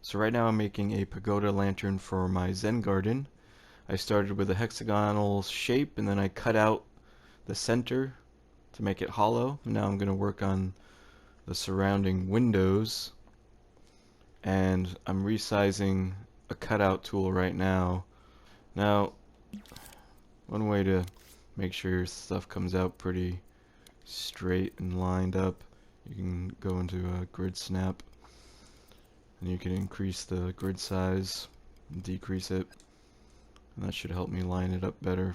So right now I'm making a pagoda lantern for my Zen garden. I started with a hexagonal shape and then I cut out the center to make it hollow. Now I'm going to work on the surrounding windows, and I'm resizing a cutout tool right now. Now, one way to make sure your stuff comes out pretty straight and lined up, you can go into a grid snap and you can increase the grid size and decrease it, and that should help me line it up better.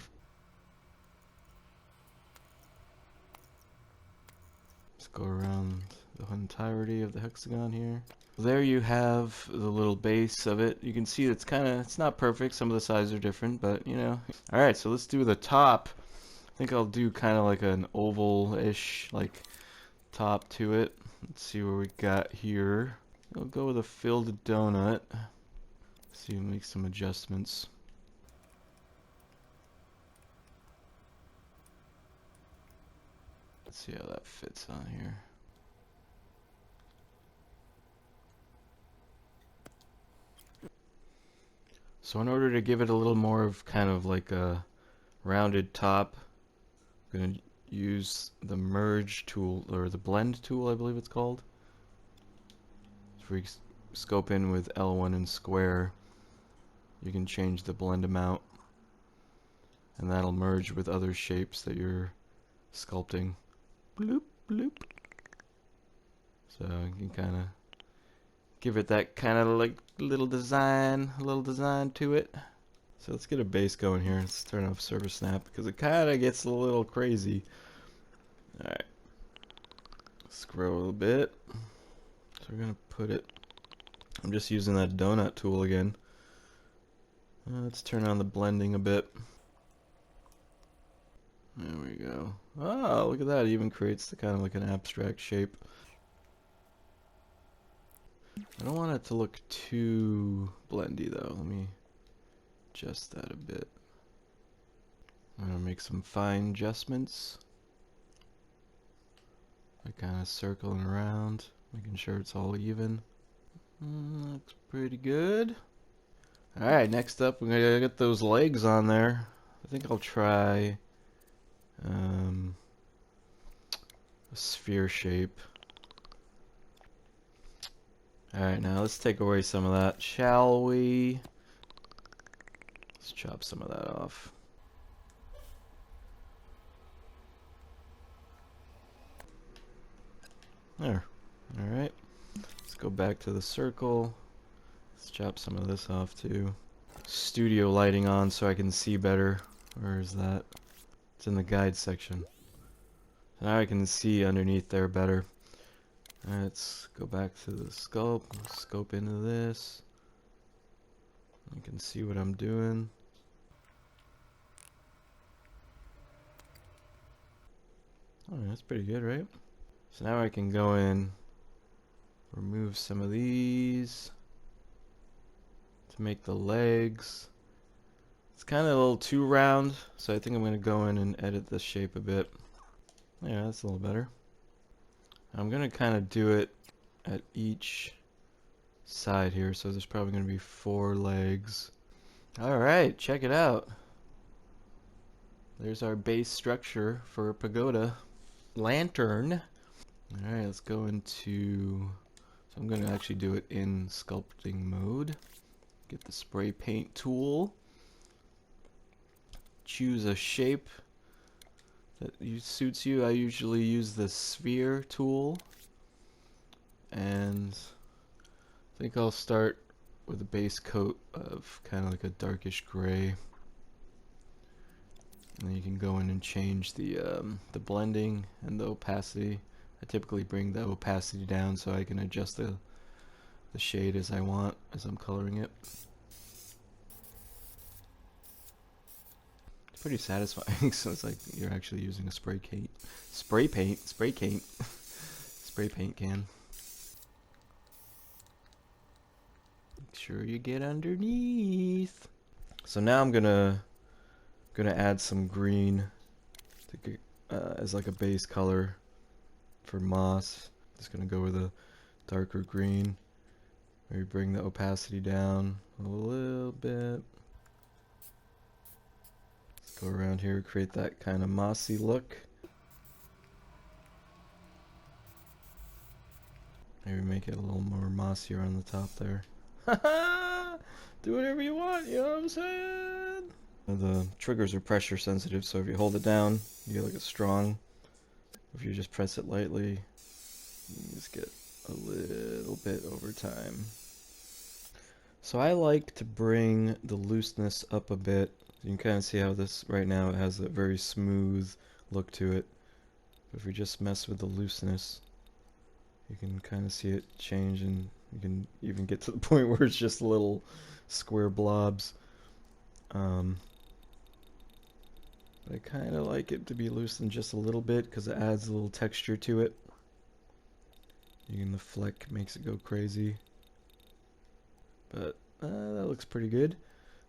Let's go around the entirety of the hexagon here. There you have the little base of it. You can see it's not perfect. Some of the sizes are different, but you know. Alright, so let's do the top. I think I'll do kind of like an oval-ish like top to it. Let's see what we got here. I'll go with a filled donut. See, make some adjustments. Let's see how that fits on here. So in order to give it a little more of kind of like a rounded top, I'm going to use the merge tool, or the blend tool I believe it's called. If we scope in with L1 and square, you can change the blend amount, and that'll merge with other shapes that you're sculpting. Bloop, bloop. So you can kind of give it that kind of like little design to it. So let's get a base going here. Let's turn off server snap because it kind of gets a little crazy. Alright. Scroll a little bit. So we're going to put it... I'm just using that donut tool again. Let's turn on the blending a bit. There we go. Oh, look at that. It even creates the kind of like an abstract shape. I don't want it to look too blendy though. Let me adjust that a bit. I'm going to make some fine adjustments. Like kind of circling around, making sure it's all even. Looks pretty good. Alright, next up we're going to get those legs on there. I think I'll try a sphere shape. Alright, now let's take away some of that, shall we? Let's chop some of that off. There. Alright. Let's go back to the circle. Let's chop some of this off too. Studio lighting on so I can see better. Where is that? It's in the guide section. So now I can see underneath there better. Let's go back to the scope. Scope into this. I can see what I'm doing. Oh, that's pretty good, right? So now I can go in, remove some of these to make the legs. It's kind of a little too round, so I think I'm going to go in and edit the shape a bit. Yeah, that's a little better. I'm going to kind of do it at each side here, so there's probably going to be 4 legs. Alright, check it out. There's our base structure for a pagoda lantern. Alright, let's go into... So I'm going to actually do it in sculpting mode. Get the spray paint tool. Choose a shape that suits you. I usually use the sphere tool. And I think I'll start with a base coat of kind of like a darkish gray. And then you can go in and change the blending and the opacity. I typically bring the opacity down so I can adjust the shade as I want as I'm coloring it. It's pretty satisfying. So it's like you're actually using a spray paint can. Make sure you get underneath. So now I'm gonna add some green to as like a base color for moss. Just gonna go with a darker green Maybe bring the opacity down a little bit. Let's go around here, create that kind of mossy look. Maybe make it a little more mossier on the top there. Do whatever you want, you know what I'm saying? The triggers are pressure sensitive, so if you hold it down, you get like a strong. If you just press it lightly, you just get a little bit over time. So I like to bring the looseness up a bit. You can kind of see how this right now it has a very smooth look to it. But if we just mess with the looseness, you can kind of see it change, and you can even get to the point where it's just little square blobs. I kind of like it to be loosened just a little bit because it adds a little texture to it. Even the fleck makes it go crazy. But that looks pretty good.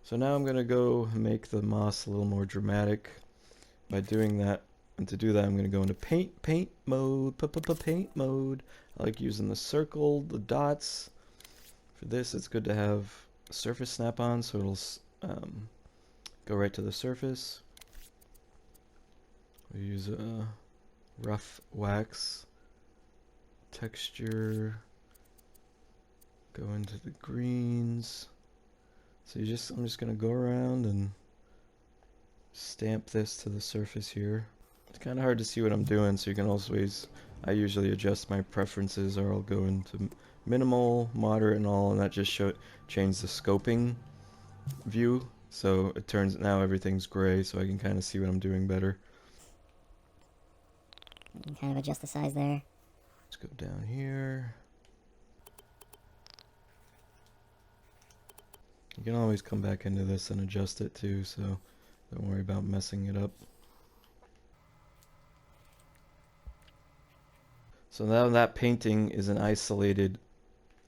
So now I'm going to go make the moss a little more dramatic by doing that. And to do that, I'm going to go into paint mode, paint mode. I like using the circle, the dots. For this, it's good to have surface snap on, so it'll go right to the surface. We use a rough wax texture. Go into the greens. So I'm just gonna go around and stamp this to the surface here. It's kind of hard to see what I'm doing, so you can always, I usually adjust my preferences, or I'll go into minimal, moderate, and all, and that just change the scoping view. So it turns, now everything's gray, so I can kind of see what I'm doing better. You can kind of adjust the size there. Let's go down here. You can always come back into this and adjust it too, so don't worry about messing it up. So now that painting is an isolated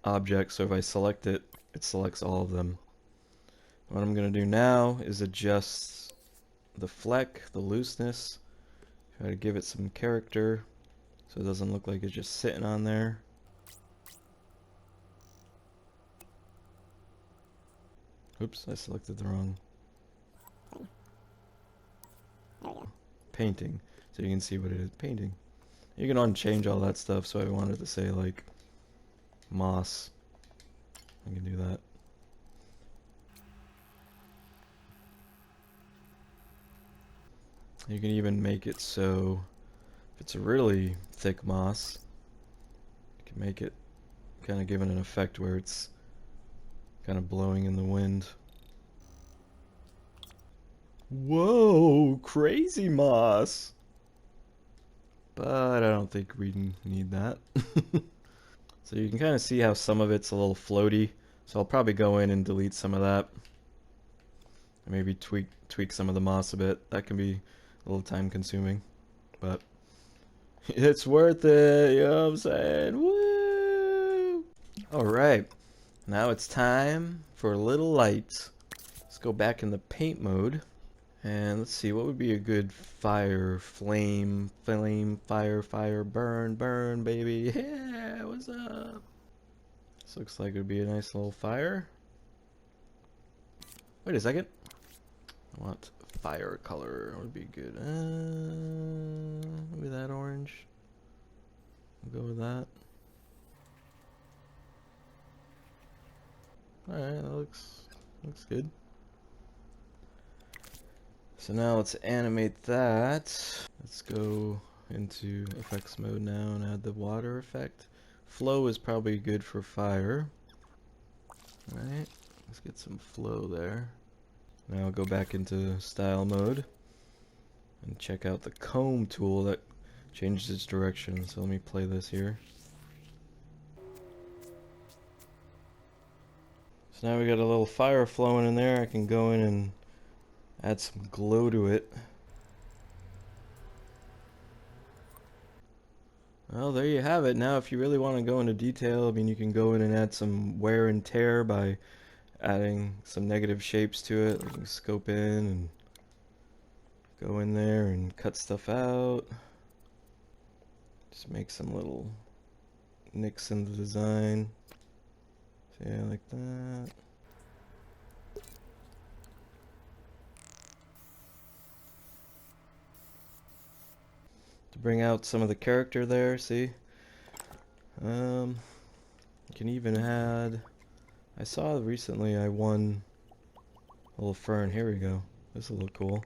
object, so if I select it, it selects all of them. What I'm going to do now is adjust the fleck, the looseness, try to give it some character so it doesn't look like it's just sitting on there. Oops, I selected the wrong There we go. painting, so you can see what it is, painting. You can unchange all that stuff, so I wanted to say like moss. I can do that. You can even make it so if it's a really thick moss, you can make it kind of giving an effect where it's kind of blowing in the wind. Whoa, crazy moss! But I don't think we need that. So you can kind of see how some of it's a little floaty. So I'll probably go in and delete some of that. And maybe tweak some of the moss a bit. That can be a little time consuming, but it's worth it, you know what I'm saying? Woo! Alright, now it's time for a little light. Let's go back in the paint mode. And let's see, what would be a good fire, flame, fire, burn, baby. Yeah, what's up? This looks like it would be a nice little fire. Wait a second. I want fire color. Would be good. Maybe that orange. We'll go with that. Alright, that looks good. So now let's animate that. Let's go into effects mode now and add the water effect. Flow is probably good for fire. Alright, let's get some flow there. Now I'll go back into style mode and check out the comb tool that changes its direction. So let me play this here. So now we got a little fire flowing in there. I can go in and add some glow to it. Well, there you have it. Now if you really want to go into detail, I mean, you can go in and add some wear and tear by adding some negative shapes to it. You can scope in and go in there and cut stuff out. Just make some little nicks in the design. So yeah, like that. To bring out some of the character there, see? You can even add... I saw recently I won a little fern. Here we go. This will look cool.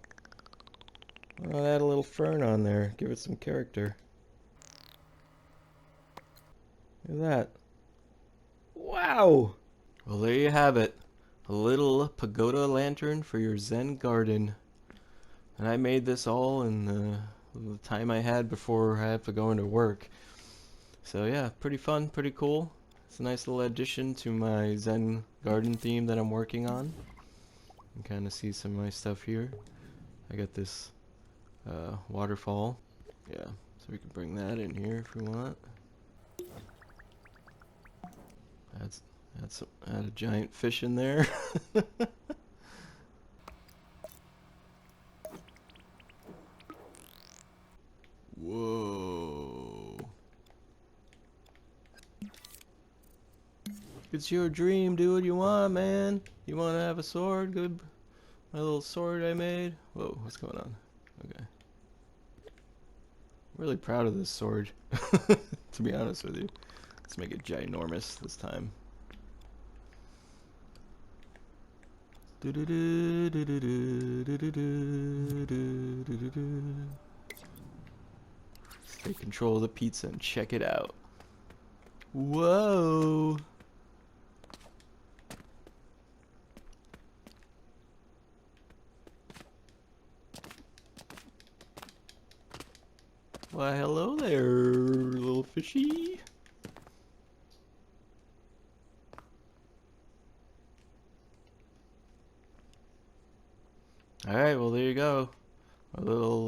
I'll add a little fern on there. Give it some character. Look at that. Wow! Well, there you have it. A little pagoda lantern for your Zen garden. And I made this all in the time I had before I had to go into work. So yeah, pretty fun, pretty cool. It's a nice little addition to my Zen garden theme that I'm working on. You can kind of see some of my stuff here. I got this waterfall. Yeah, so we can bring that in here if we want. Add a giant fish in there. Whoa. It's your dream, do what you want, man. You want to have a sword? Good. My little sword I made. Whoa, what's going on? Okay. I'm really proud of this sword, to be honest with you. Let's make it ginormous this time. Take control of the pizza and check it out. Whoa! Why, hello there, little fishy. Alright, well there you go. A little